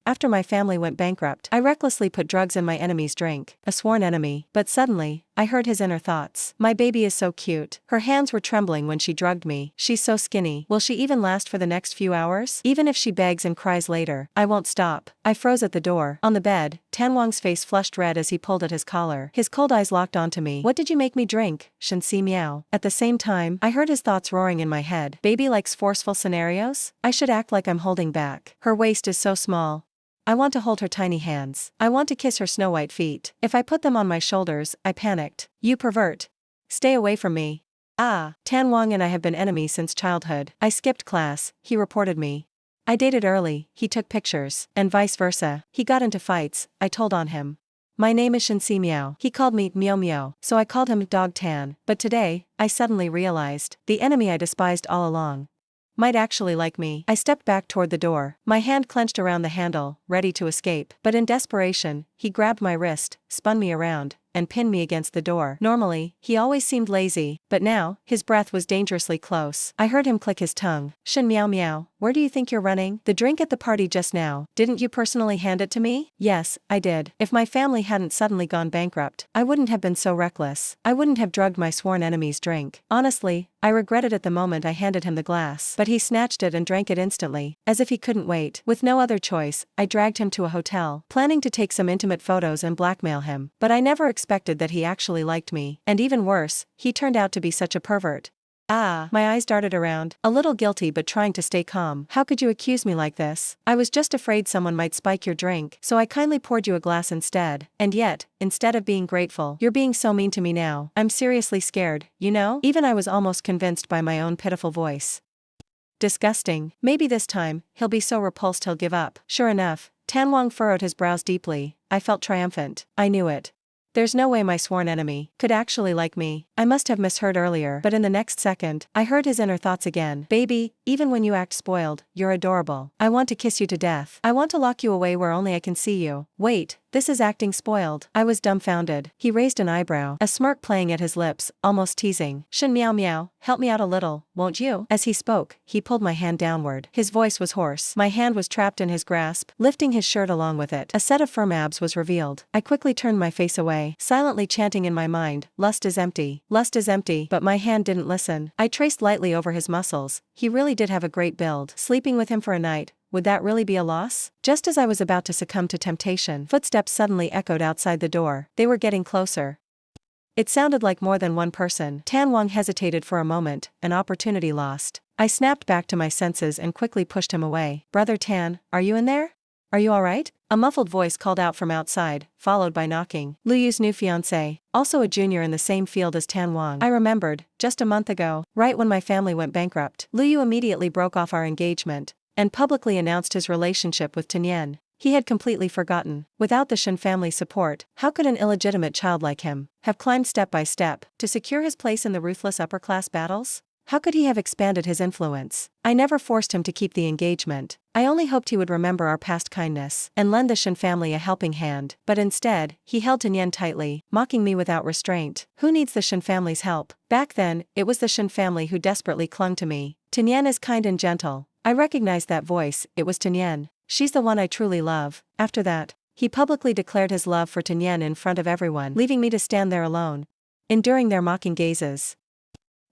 After my family went bankrupt, I recklessly put drugs in my enemy's drink, a sworn enemy. But suddenly, I heard his inner thoughts. My baby is so cute. Her hands were trembling when she drugged me. She's so skinny. Will she even last for the next few hours? Even if she begs and cries later, I won't stop. I froze at the door. On the bed, Tan Wang's face flushed red as he pulled at his collar. His cold eyes locked onto me. What did you make me drink? Shensi meow. At the same time, I heard his thoughts roaring in my head. Baby likes forceful scenarios? I should act like I'm holding back. Her waist is so small. I want to hold her tiny hands. I want to kiss her snow-white feet. If I put them on my shoulders, I panicked. You pervert. Stay away from me. Ah, Tan Wang and I have been enemies since childhood. I skipped class, he reported me. I dated early, he took pictures, and vice versa. He got into fights, I told on him. My name is Shensi Meow. He called me Meow Meow, so I called him Dog Tan. But today, I suddenly realized, the enemy I despised all along might actually like me. I stepped back toward the door, my hand clenched around the handle, ready to escape. But in desperation, he grabbed my wrist, spun me around, and pinned me against the door. Normally, he always seemed lazy, but now, his breath was dangerously close. I heard him click his tongue. Shen Meow Meow, where do you think you're running? The drink at the party just now. Didn't you personally hand it to me? Yes, I did. If my family hadn't suddenly gone bankrupt, I wouldn't have been so reckless. I wouldn't have drugged my sworn enemy's drink. Honestly, I regretted it the moment I handed him the glass. But he snatched it and drank it instantly, as if he couldn't wait. With no other choice, I dragged him to a hotel, planning to take some intimate photos and blackmail him. But I never expected that he actually liked me. And even worse, he turned out to be such a pervert. Ah, my eyes darted around, a little guilty but trying to stay calm. How could you accuse me like this? I was just afraid someone might spike your drink, so I kindly poured you a glass instead. And yet, instead of being grateful, you're being so mean to me now. I'm seriously scared, you know? Even I was almost convinced by my own pitiful voice. Disgusting. Maybe this time, he'll be so repulsed he'll give up. Sure enough, Tan Wang furrowed his brows deeply. I felt triumphant. I knew it. There's no way my sworn enemy could actually like me. I must have misheard earlier, but in the next second, I heard his inner thoughts again. Baby, even when you act spoiled, you're adorable. I want to kiss you to death. I want to lock you away where only I can see you. Wait, this is acting spoiled. I was dumbfounded. He raised an eyebrow, a smirk playing at his lips, almost teasing. Shen Meow Meow, help me out a little, won't you? As he spoke, he pulled my hand downward. His voice was hoarse. My hand was trapped in his grasp, lifting his shirt along with it. A set of firm abs was revealed. I quickly turned my face away, silently chanting in my mind, lust is empty. Lust is empty. But my hand didn't listen. I traced lightly over his muscles. He really did have a great build. Sleeping with him for a night, would that really be a loss? Just as I was about to succumb to temptation, footsteps suddenly echoed outside the door. They were getting closer. It sounded like more than one person. Tan Wang hesitated for a moment, an opportunity lost. I snapped back to my senses and quickly pushed him away. Brother Tan, are you in there? Are you alright? A muffled voice called out from outside, followed by knocking. Lu Yu's new fiancé, also a junior in the same field as Tan Wang. I remembered, just a month ago, right when my family went bankrupt, Lu Yu immediately broke off our engagement and publicly announced his relationship with Tinyan. He had completely forgotten. Without the Shen family support, how could an illegitimate child like him have climbed step by step to secure his place in the ruthless upper-class battles? How could he have expanded his influence? I never forced him to keep the engagement. I only hoped he would remember our past kindness and lend the Shen family a helping hand. But instead, he held Tinyan tightly, mocking me without restraint. Who needs the Shen family's help? Back then, it was the Shen family who desperately clung to me. Tinyan is kind and gentle. I recognized that voice. It was Tinyan. She's the one I truly love. After that, he publicly declared his love for Tinyan in front of everyone, leaving me to stand there alone, enduring their mocking gazes.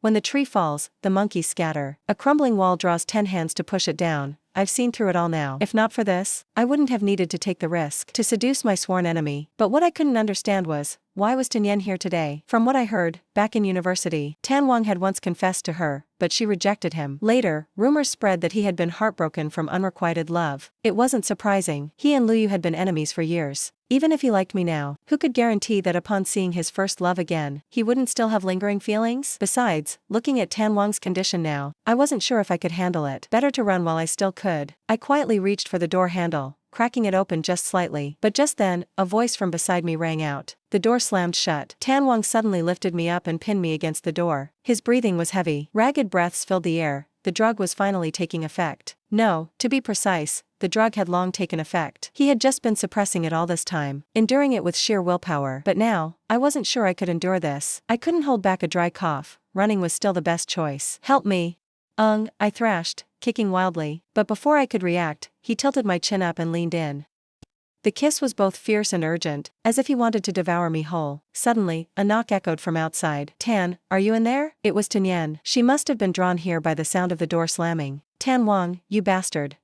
When the tree falls, the monkeys scatter. A crumbling wall draws 10 hands to push it down. I've seen through it all now. If not for this, I wouldn't have needed to take the risk to seduce my sworn enemy. But what I couldn't understand was, why was Tinyan here today? From what I heard, back in university, Tan Wang had once confessed to her, but she rejected him. Later, rumors spread that he had been heartbroken from unrequited love. It wasn't surprising. He and Lu Yu had been enemies for years. Even if he liked me now, who could guarantee that upon seeing his first love again, he wouldn't still have lingering feelings? Besides, looking at Tan Wang's condition now, I wasn't sure if I could handle it. Better to run while I still could. I quietly reached for the door handle, cracking it open just slightly. But just then, a voice from beside me rang out. The door slammed shut. Tan Wang suddenly lifted me up and pinned me against the door. His breathing was heavy. Ragged breaths filled the air. The drug was finally taking effect. No, to be precise, the drug had long taken effect. He had just been suppressing it all this time, enduring it with sheer willpower. But now, I wasn't sure I could endure this. I couldn't hold back a dry cough. Running was still the best choice. Help me. I thrashed, kicking wildly, but before I could react, he tilted my chin up and leaned in. The kiss was both fierce and urgent, as if he wanted to devour me whole. Suddenly, a knock echoed from outside. Tan, are you in there? It was Tinyan. She must have been drawn here by the sound of the door slamming. Tan Wang, you bastard.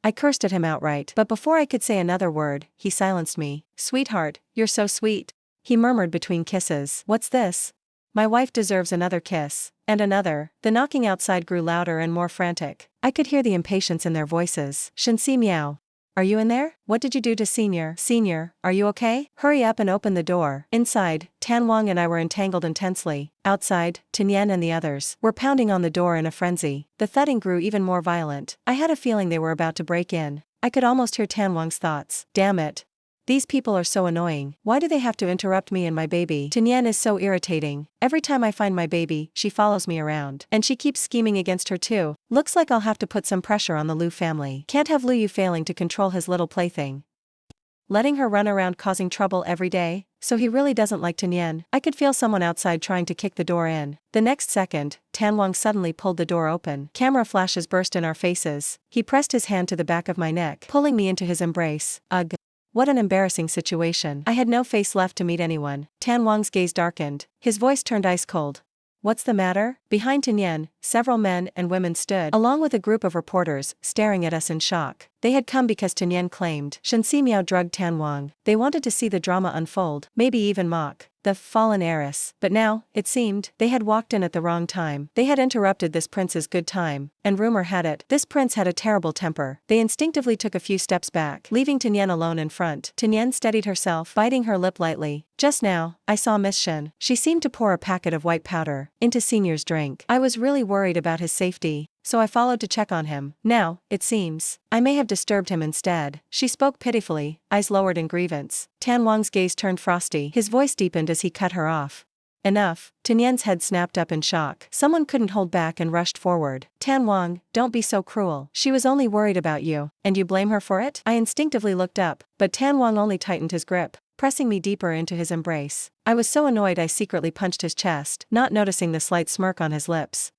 I cursed at him outright, but before I could say another word, he silenced me. Sweetheart, you're so sweet. He murmured between kisses. What's this? My wife deserves another kiss. And another. The knocking outside grew louder and more frantic. I could hear the impatience in their voices. Shensi meow. Are you in there? What did you do to Senior? Senior, are you okay? Hurry up and open the door. Inside, Tan Wang and I were entangled intensely. Outside, Tinyan and the others were pounding on the door in a frenzy. The thudding grew even more violent. I had a feeling they were about to break in. I could almost hear Tan Wang's thoughts. Damn it. These people are so annoying. Why do they have to interrupt me and my baby? Tinyan is so irritating. Every time I find my baby, she follows me around. And she keeps scheming against her too. Looks like I'll have to put some pressure on the Liu family. Can't have Liu failing to control his little plaything. Letting her run around causing trouble every day? So he really doesn't like Tinyan. I could feel someone outside trying to kick the door in. The next second, Tan Wang suddenly pulled the door open. Camera flashes burst in our faces. He pressed his hand to the back of my neck, pulling me into his embrace. Ugh. What an embarrassing situation. I had no face left to meet anyone. Tan Wang's gaze darkened. His voice turned ice cold. What's the matter? Behind Tinyan, several men and women stood, along with a group of reporters, staring at us in shock. They had come because Tinyan claimed Shensi Miao drugged Tan Wang. They wanted to see the drama unfold, maybe even mock the fallen heiress. But now, it seemed, they had walked in at the wrong time. They had interrupted this prince's good time, and rumor had it, this prince had a terrible temper. They instinctively took a few steps back, leaving Tinyan alone in front. Tinyan steadied herself, biting her lip lightly. Just now, I saw Miss Shen. She seemed to pour a packet of white powder into Senior's drink. I was really worried about his safety, so I followed to check on him. Now, it seems, I may have disturbed him instead. She spoke pitifully, eyes lowered in grievance. Tan Wang's gaze turned frosty. His voice deepened as he cut her off. Enough. Tinyan's head snapped up in shock. Someone couldn't hold back and rushed forward. Tan Wang, don't be so cruel. She was only worried about you, and you blame her for it? I instinctively looked up, but Tan Wang only tightened his grip, pressing me deeper into his embrace. I was so annoyed I secretly punched his chest, not noticing the slight smirk on his lips.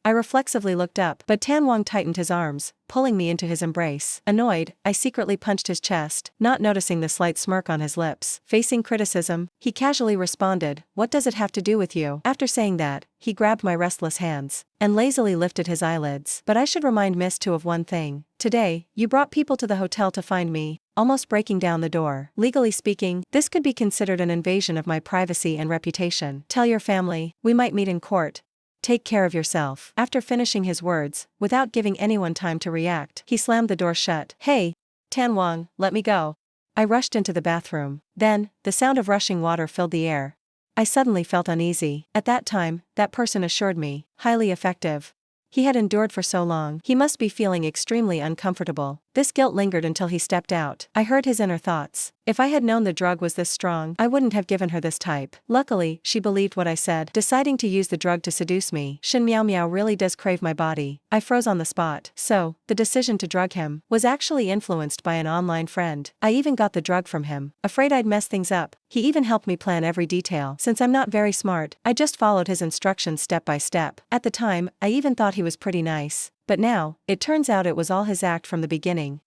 I reflexively looked up, but Tan Wang tightened his arms, pulling me into his embrace. Annoyed, I secretly punched his chest, not noticing the slight smirk on his lips. Facing criticism, he casually responded, "What does it have to do with you?" After saying that, he grabbed my restless hands and lazily lifted his eyelids. But I should remind Miss Tu of one thing. Today, you brought people to the hotel to find me, almost breaking down the door. Legally speaking, this could be considered an invasion of my privacy and reputation. Tell your family, we might meet in court. Take care of yourself. After finishing his words, without giving anyone time to react, he slammed the door shut. Hey! Tan Wang, let me go. I rushed into the bathroom. Then, the sound of rushing water filled the air. I suddenly felt uneasy. At that time, that person assured me, highly effective. He had endured for so long. He must be feeling extremely uncomfortable. This guilt lingered until he stepped out. I heard his inner thoughts. If I had known the drug was this strong, I wouldn't have given her this type. Luckily, she believed what I said, deciding to use the drug to seduce me. Shen Miao Miao really does crave my body. I froze on the spot. So, the decision to drug him was actually influenced by an online friend. I even got the drug from him. Afraid I'd mess things up, he even helped me plan every detail. Since I'm not very smart, I just followed his instructions step by step. At the time, I even thought he was pretty nice. But now, it turns out it was all his act from the beginning.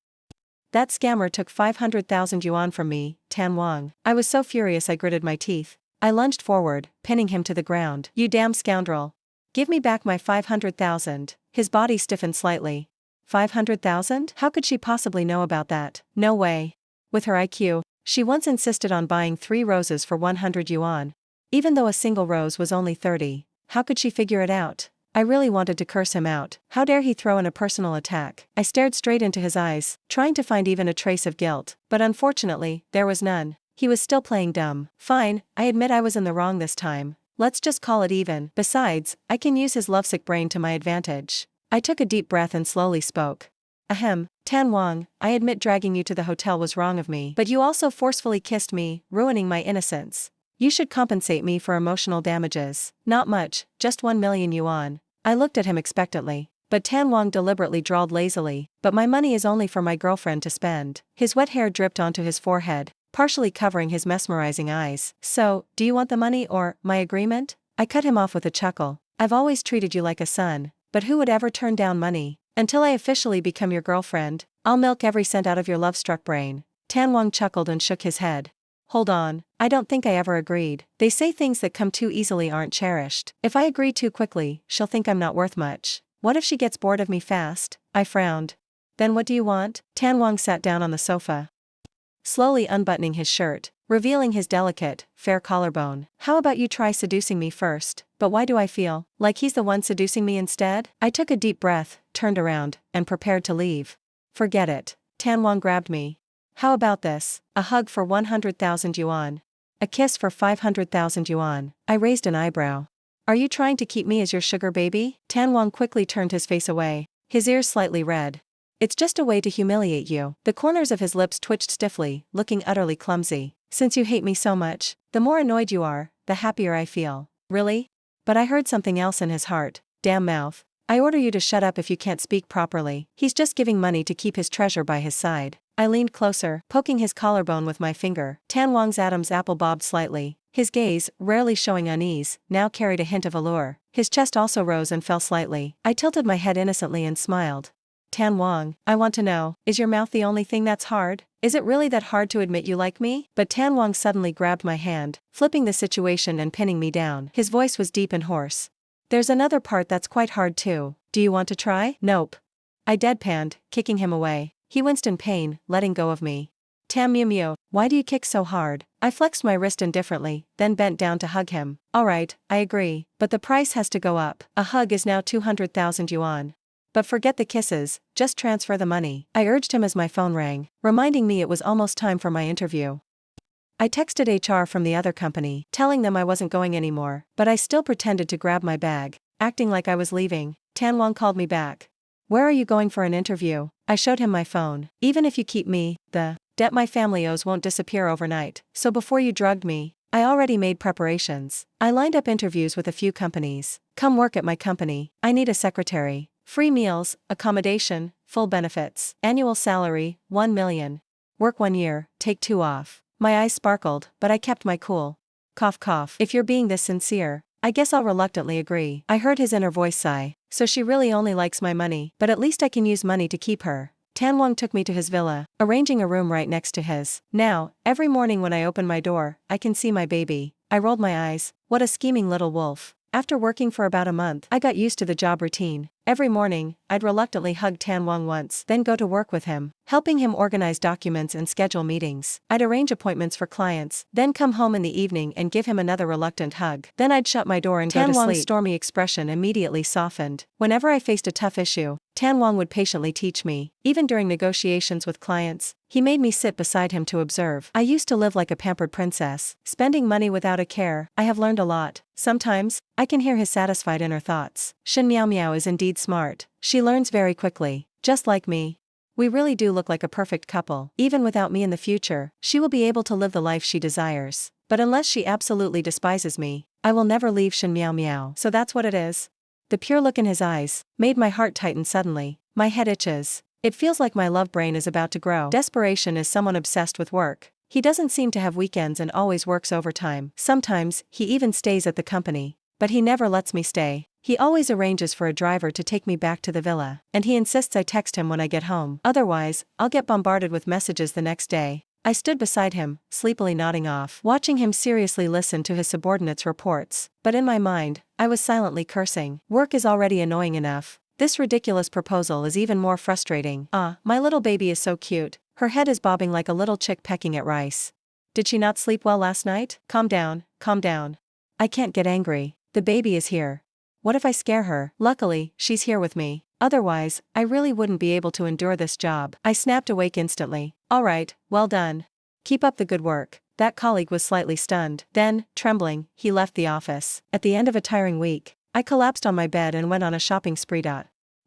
That scammer took 500,000 yuan from me, Tan Wang. I was so furious I gritted my teeth. I lunged forward, pinning him to the ground. You damn scoundrel. Give me back my 500,000. His body stiffened slightly. 500,000? How could she possibly know about that? No way. With her IQ, she once insisted on buying 3 roses for 100 yuan. Even though a single rose was only 30. How could she figure it out? I really wanted to curse him out. How dare he throw in a personal attack? I stared straight into his eyes, trying to find even a trace of guilt, but unfortunately, there was none. He was still playing dumb. Fine, I admit I was in the wrong this time. Let's just call it even. Besides, I can use his lovesick brain to my advantage. I took a deep breath and slowly spoke. Ahem, Tan Wang, I admit dragging you to the hotel was wrong of me, but you also forcefully kissed me, ruining my innocence. You should compensate me for emotional damages. Not much, just 1 million yuan. I looked at him expectantly, but Tan Wang deliberately drawled lazily, but my money is only for my girlfriend to spend. His wet hair dripped onto his forehead, partially covering his mesmerizing eyes. So, do you want the money or my agreement? I cut him off with a chuckle. I've always treated you like a son, but who would ever turn down money? Until I officially become your girlfriend, I'll milk every cent out of your love-struck brain. Tan Wang chuckled and shook his head. Hold on, I don't think I ever agreed. They say things that come too easily aren't cherished. If I agree too quickly, she'll think I'm not worth much. What if she gets bored of me fast? I frowned. Then what do you want? Tan Wang sat down on the sofa, slowly unbuttoning his shirt, revealing his delicate, fair collarbone. How about you try seducing me first? But why do I feel like he's the one seducing me instead? I took a deep breath, turned around, and prepared to leave. Forget it. Tan Wang grabbed me. How about this? A hug for 100,000 yuan. A kiss for 500,000 yuan. I raised an eyebrow. Are you trying to keep me as your sugar baby? Tan Wang quickly turned his face away, his ears slightly red. It's just a way to humiliate you. The corners of his lips twitched stiffly, looking utterly clumsy. Since you hate me so much, the more annoyed you are, the happier I feel. Really? But I heard something else in his heart. Damn mouth. I order you to shut up if you can't speak properly. He's just giving money to keep his treasure by his side. I leaned closer, poking his collarbone with my finger. Tan Wang's Adam's apple bobbed slightly. His gaze, rarely showing unease, now carried a hint of allure. His chest also rose and fell slightly. I tilted my head innocently and smiled. Tan Wang, I want to know, is your mouth the only thing that's hard? Is it really that hard to admit you like me? But Tan Wang suddenly grabbed my hand, flipping the situation and pinning me down. His voice was deep and hoarse. There's another part that's quite hard too. Do you want to try? Nope. I deadpanned, kicking him away. He winced in pain, letting go of me. Tam Mew Mew, why do you kick so hard? I flexed my wrist indifferently, then bent down to hug him. Alright, I agree, but the price has to go up. A hug is now 200,000 yuan. But forget the kisses, just transfer the money. I urged him as my phone rang, reminding me it was almost time for my interview. I texted HR from the other company, telling them I wasn't going anymore, but I still pretended to grab my bag, acting like I was leaving. Tan Wang called me back. Where are you going for an interview? I showed him my phone. Even if you keep me, the debt my family owes won't disappear overnight, so before you drugged me, I already made preparations. I lined up interviews with a few companies. Come work at my company. I need a secretary. Free meals, accommodation, full benefits. Annual salary, 1 million. Work 1 year, take 2 off. My eyes sparkled, but I kept my cool. Cough cough. If you're being this sincere, I guess I'll reluctantly agree. I heard his inner voice sigh. So she really only likes my money, but at least I can use money to keep her. Tan Wang took me to his villa, arranging a room right next to his. Now, every morning when I open my door, I can see my baby. I rolled my eyes. What a scheming little wolf. After working for about a month, I got used to the job routine. Every morning, I'd reluctantly hug Tan Wang once, then go to work with him, helping him organize documents and schedule meetings. I'd arrange appointments for clients, then come home in the evening and give him another reluctant hug. Then I'd shut my door and go to sleep. Tan Wang's stormy expression immediately softened. Whenever I faced a tough issue, Tan Wang would patiently teach me. Even during negotiations with clients, he made me sit beside him to observe. I used to live like a pampered princess, spending money without a care. I have learned a lot. Sometimes, I can hear his satisfied inner thoughts. Shin Miao Miao is indeed smart. She learns very quickly, just like me. We really do look like a perfect couple. Even without me in the future, she will be able to live the life she desires. But unless she absolutely despises me, I will never leave Shin Miao Miao. So that's what it is. The pure look in his eyes made my heart tighten suddenly. My head itches. It feels like my love brain is about to grow. Desperation is someone obsessed with work. He doesn't seem to have weekends and always works overtime. Sometimes, he even stays at the company. But he never lets me stay. He always arranges for a driver to take me back to the villa, and he insists I text him when I get home. Otherwise, I'll get bombarded with messages the next day. I stood beside him, sleepily nodding off, watching him seriously listen to his subordinates' reports. But in my mind, I was silently cursing. Work is already annoying enough. This ridiculous proposal is even more frustrating. My little baby is so cute. Her head is bobbing like a little chick pecking at rice. Did she not sleep well last night? Calm down, calm down. I can't get angry. The baby is here. What if I scare her? Luckily, she's here with me. Otherwise, I really wouldn't be able to endure this job. I snapped awake instantly. Alright, well done. Keep up the good work. That colleague was slightly stunned. Then, trembling, he left the office. At the end of a tiring week, I collapsed on my bed and went on a shopping spree.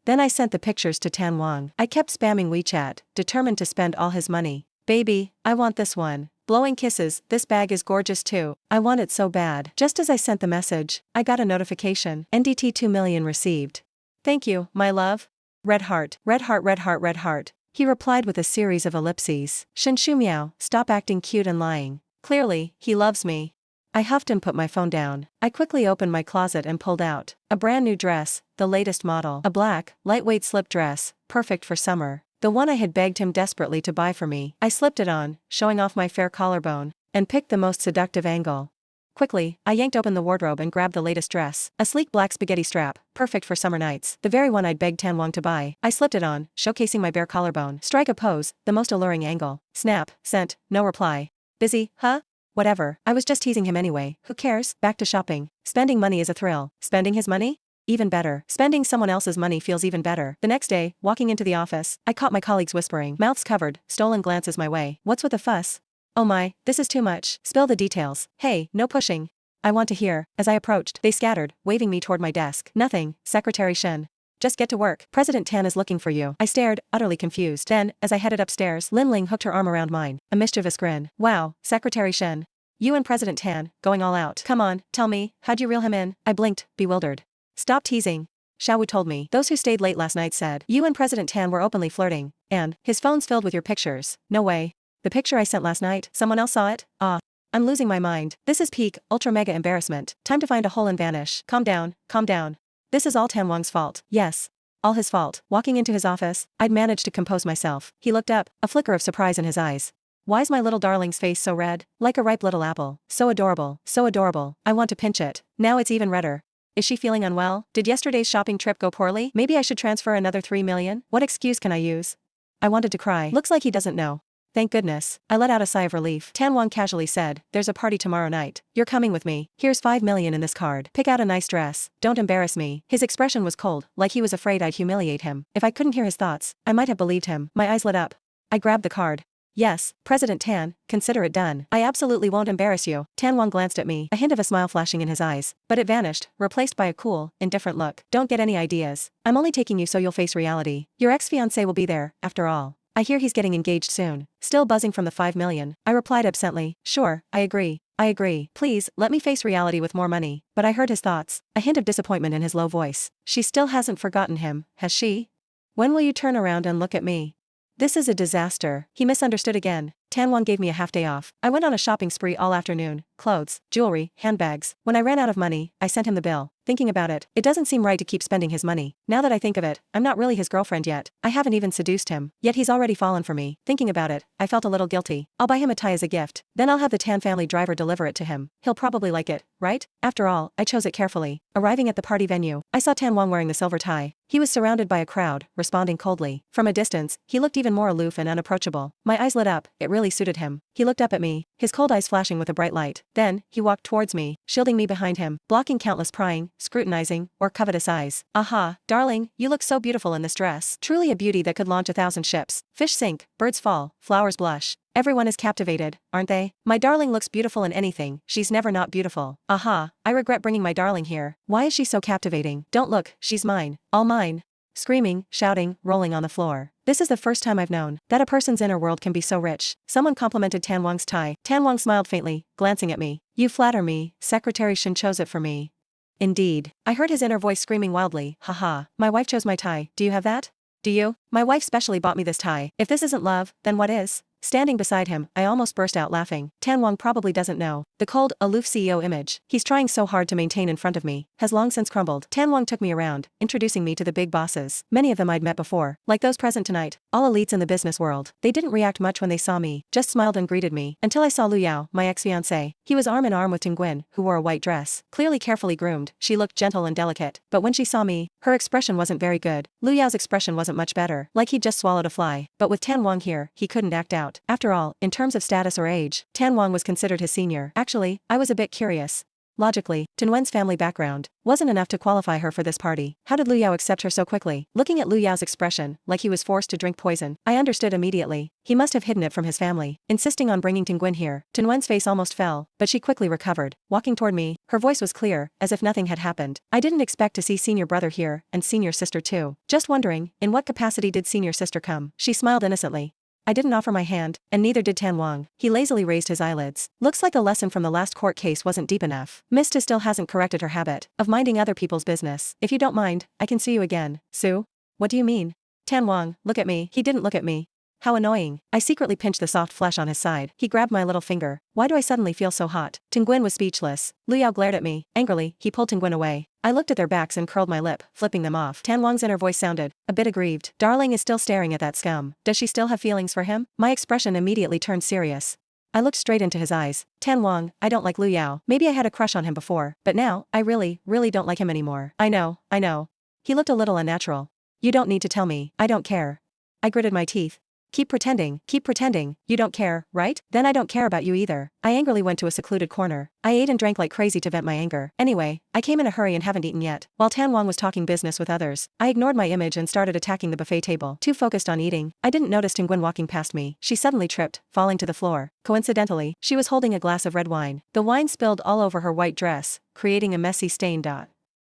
Then I sent the pictures to Tan Wang. I kept spamming WeChat, determined to spend all his money. Baby, I want this one. Blowing kisses, this bag is gorgeous too. I want it so bad. Just as I sent the message, I got a notification. NDT 2 million received. Thank you, my love. Red heart, red heart, red heart, red heart. he replied with a series of ellipses. Shinshu meow, stop acting cute and lying. Clearly, he loves me. I huffed and put my phone down. I quickly opened my closet and pulled out a brand new dress, the latest model. A black, lightweight slip dress, perfect for summer. The one I had begged him desperately to buy for me. I slipped it on, showing off my fair collarbone, and picked the most seductive angle. Quickly, I yanked open the wardrobe and grabbed the latest dress, a sleek black spaghetti strap, perfect for summer nights, the very one I'd begged Tanwang to buy. I slipped it on, showcasing my bare collarbone. Strike a pose, the most alluring angle. Snap, sent, no reply. Busy, huh? Whatever, I was just teasing him anyway, who cares? Back to shopping. Spending money is a thrill. Spending his money? Even better. Spending someone else's money feels even better. The next day, walking into the office, I caught my colleagues whispering, mouths covered, stolen glances my way. What's with the fuss? Oh my, this is too much. Spill the details. Hey, no pushing. I want to hear. As I approached, they scattered, waving me toward my desk. Nothing, Secretary Shen. Just get to work. President Tan is looking for you. I stared, utterly confused. Then, as I headed upstairs, Lin Ling hooked her arm around mine, a mischievous grin. Wow, Secretary Shen. You and President Tan, going all out. Come on, tell me, how'd you reel him in? I blinked, bewildered. Stop teasing. Xiaowu told me. Those who stayed late last night said, you and President Tan were openly flirting, and his phone's filled with your pictures. No way. The picture I sent last night, someone else saw it? Ah. I'm losing my mind. This is peak, ultra mega embarrassment. Time to find a hole and vanish. Calm down, calm down. This is all Tanwang's fault. Yes. All his fault. Walking into his office, I'd managed to compose myself. He looked up, a flicker of surprise in his eyes. Why's my little darling's face so red? Like a ripe little apple. So adorable, so adorable. I want to pinch it. Now it's even redder. Is she feeling unwell? Did yesterday's shopping trip go poorly? Maybe I should transfer another 3 million? What excuse can I use? I wanted to cry. Looks like he doesn't know. Thank goodness. I let out a sigh of relief. Tanwang casually said, there's a party tomorrow night. You're coming with me. Here's 5 million in this card. Pick out a nice dress. Don't embarrass me. His expression was cold, like he was afraid I'd humiliate him. If I couldn't hear his thoughts, I might have believed him. My eyes lit up. I grabbed the card. Yes, President Tan, consider it done. I absolutely won't embarrass you. Tanwang glanced at me, a hint of a smile flashing in his eyes, but it vanished, replaced by a cool, indifferent look. Don't get any ideas. I'm only taking you so you'll face reality. Your ex-fiancé will be there, after all. I hear he's getting engaged soon. Still buzzing from the 5 million. I replied absently, sure, I agree. I agree. Please, let me face reality with more money. But I heard his thoughts, a hint of disappointment in his low voice. She still hasn't forgotten him, has she? When will you turn around and look at me? This is a disaster. He misunderstood again. Tanwang gave me a half day off. I went on a shopping spree all afternoon. Clothes, jewelry, handbags. When I ran out of money, I sent him the bill. Thinking about it, it doesn't seem right to keep spending his money. Now that I think of it, I'm not really his girlfriend yet. I haven't even seduced him. Yet he's already fallen for me. Thinking about it, I felt a little guilty. I'll buy him a tie as a gift. Then I'll have the Tan family driver deliver it to him. He'll probably like it, right? After all, I chose it carefully. Arriving at the party venue, I saw Tanwang wearing the silver tie. He was surrounded by a crowd, responding coldly. From a distance, he looked even more aloof and unapproachable. My eyes lit up, it really suited him. He looked up at me, his cold eyes flashing with a bright light. Then, he walked towards me, shielding me behind him, blocking countless prying, scrutinizing, or covetous eyes. Aha, darling, you look so beautiful in this dress. Truly a beauty that could launch 1,000 ships. Fish sink, birds fall, flowers blush. Everyone is captivated, aren't they? My darling looks beautiful in anything, she's never not beautiful. Aha, I regret bringing my darling here. Why is she so captivating? Don't look, she's mine. All mine. Screaming, shouting, rolling on the floor. This is the first time I've known that a person's inner world can be so rich. Someone complimented Tanwang's tie. Tanwang smiled faintly, glancing at me. You flatter me, Secretary Shin chose it for me. Indeed. I heard his inner voice screaming wildly, haha, my wife chose my tie, do you have that? Do you? My wife specially bought me this tie. If this isn't love, then what is? Standing beside him, I almost burst out laughing. Tanwang probably doesn't know. The cold, aloof CEO image he's trying so hard to maintain in front of me has long since crumbled. Tanwang took me around, introducing me to the big bosses. Many of them I'd met before, like those present tonight, all elites in the business world. They didn't react much when they saw me, just smiled and greeted me, until I saw Lu Yao, my ex-fiancé. He was arm in arm with Tinguin, who wore a white dress. Clearly carefully groomed, she looked gentle and delicate, but when she saw me, her expression wasn't very good. Lu Yao's expression wasn't much better, like he'd just swallowed a fly. But with Tanwang here, he couldn't act out. After all, in terms of status or age, Tanwang was considered his senior. Actually, I was a bit curious. Logically, Tinwen's family background wasn't enough to qualify her for this party. How did Lu Yao accept her so quickly? Looking at Lu Yao's expression, like he was forced to drink poison, I understood immediately. He must have hidden it from his family, insisting on bringing Tinguin here. Tinwen's face almost fell, but she quickly recovered. Walking toward me, her voice was clear, as if nothing had happened. I didn't expect to see senior brother here, and senior sister too. Just wondering, in what capacity did senior sister come? She smiled innocently. I didn't offer my hand, and neither did Tanwang. He lazily raised his eyelids. Looks like the lesson from the last court case wasn't deep enough. Mista still hasn't corrected her habit of minding other people's business. If you don't mind, I can see you again. Sue? What do you mean? Tanwang, look at me. He didn't look at me. How annoying. I secretly pinched the soft flesh on his side. He grabbed my little finger. Why do I suddenly feel so hot? Tinguin was speechless. Lu Yao glared at me. Angrily, he pulled Tinguin away. I looked at their backs and curled my lip, flipping them off. Tan Wang's inner voice sounded a bit aggrieved. Darling is still staring at that scum. Does she still have feelings for him? My expression immediately turned serious. I looked straight into his eyes. Tan Wang, I don't like Lu Yao. Maybe I had a crush on him before, but now, I really don't like him anymore. I know. He looked a little unnatural. You don't need to tell me, I don't care. I gritted my teeth. Keep pretending, you don't care, right? Then I don't care about you either. I angrily went to a secluded corner. I ate and drank like crazy to vent my anger. Anyway, I came in a hurry and haven't eaten yet. While Tan Wang was talking business with others, I ignored my image and started attacking the buffet table. Too focused on eating, I didn't notice Tinguin walking past me. She suddenly tripped, falling to the floor. Coincidentally, she was holding a glass of red wine. The wine spilled all over her white dress, creating a messy stain.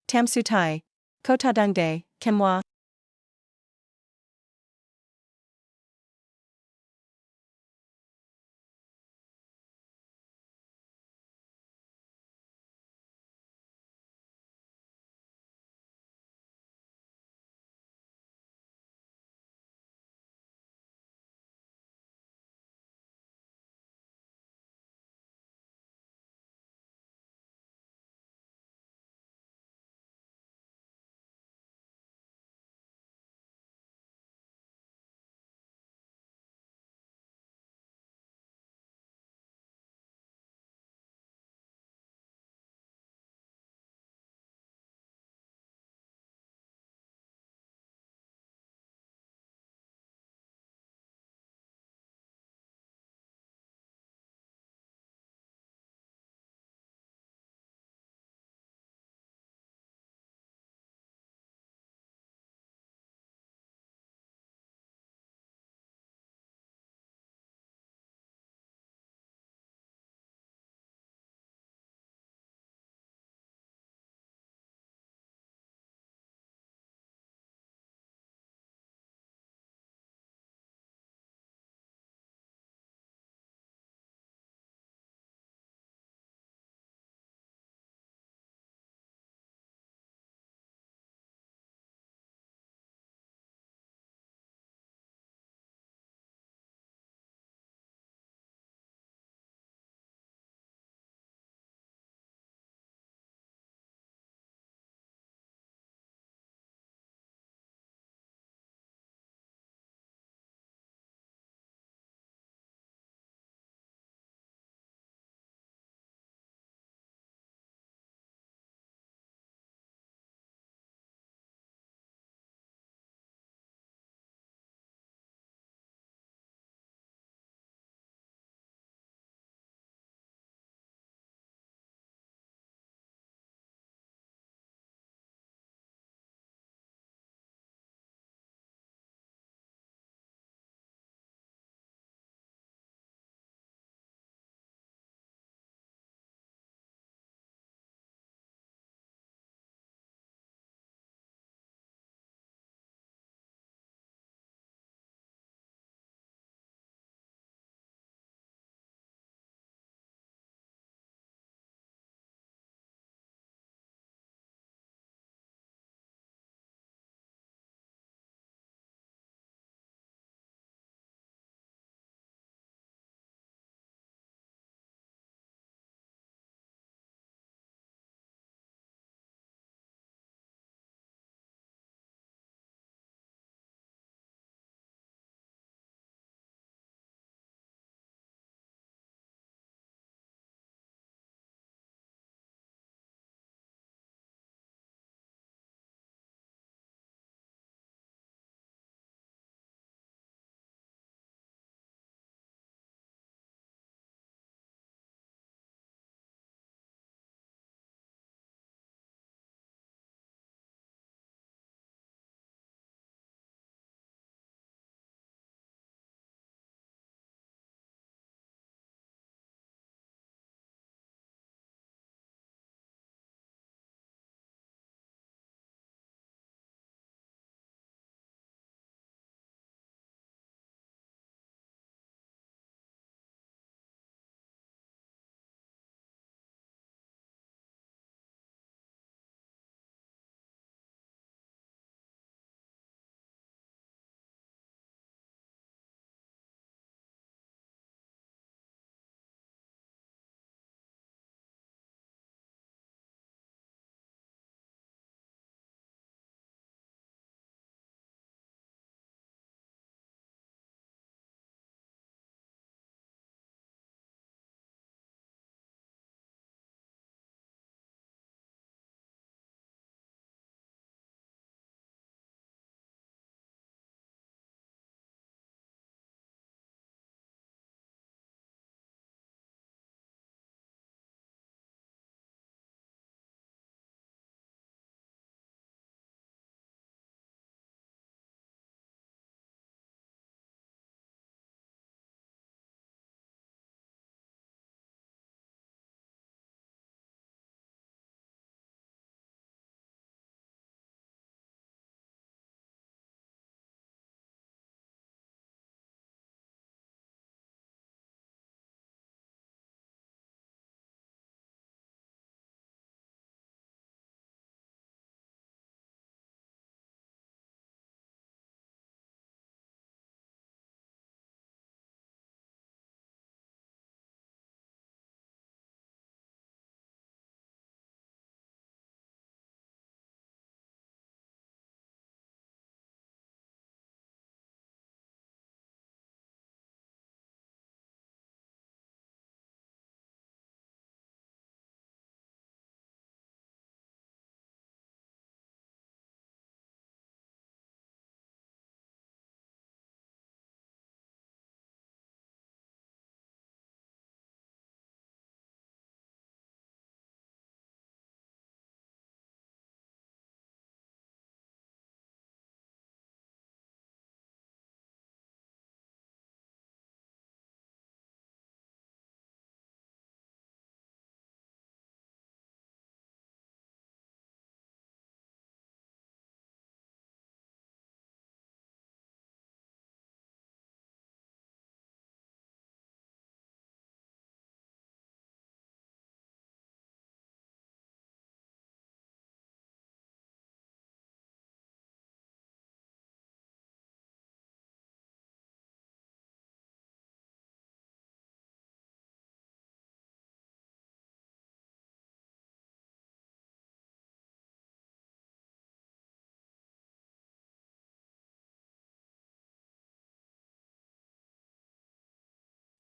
Tam su tai. Kota dung de, moi.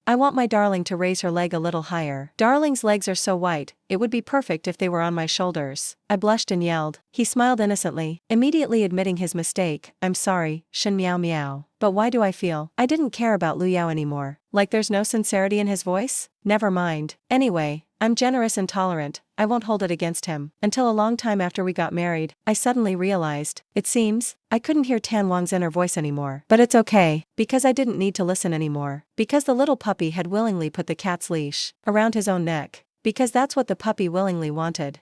I want my darling to raise her leg a little higher. Darling's legs are so white, it would be perfect if they were on my shoulders. I blushed and yelled. He smiled innocently, immediately admitting his mistake. I'm sorry, Shin meow meow. But why do I feel I didn't care about Lu Yao anymore? Like there's no sincerity in his voice? Never mind. Anyway, I'm generous and tolerant, I won't hold it against him. Until a long time after we got married, I suddenly realized, it seems, I couldn't hear Tan Wang's inner voice anymore. But it's okay, because I didn't need to listen anymore. Because the little puppy had willingly put the cat's leash around his own neck. Because that's what the puppy willingly wanted.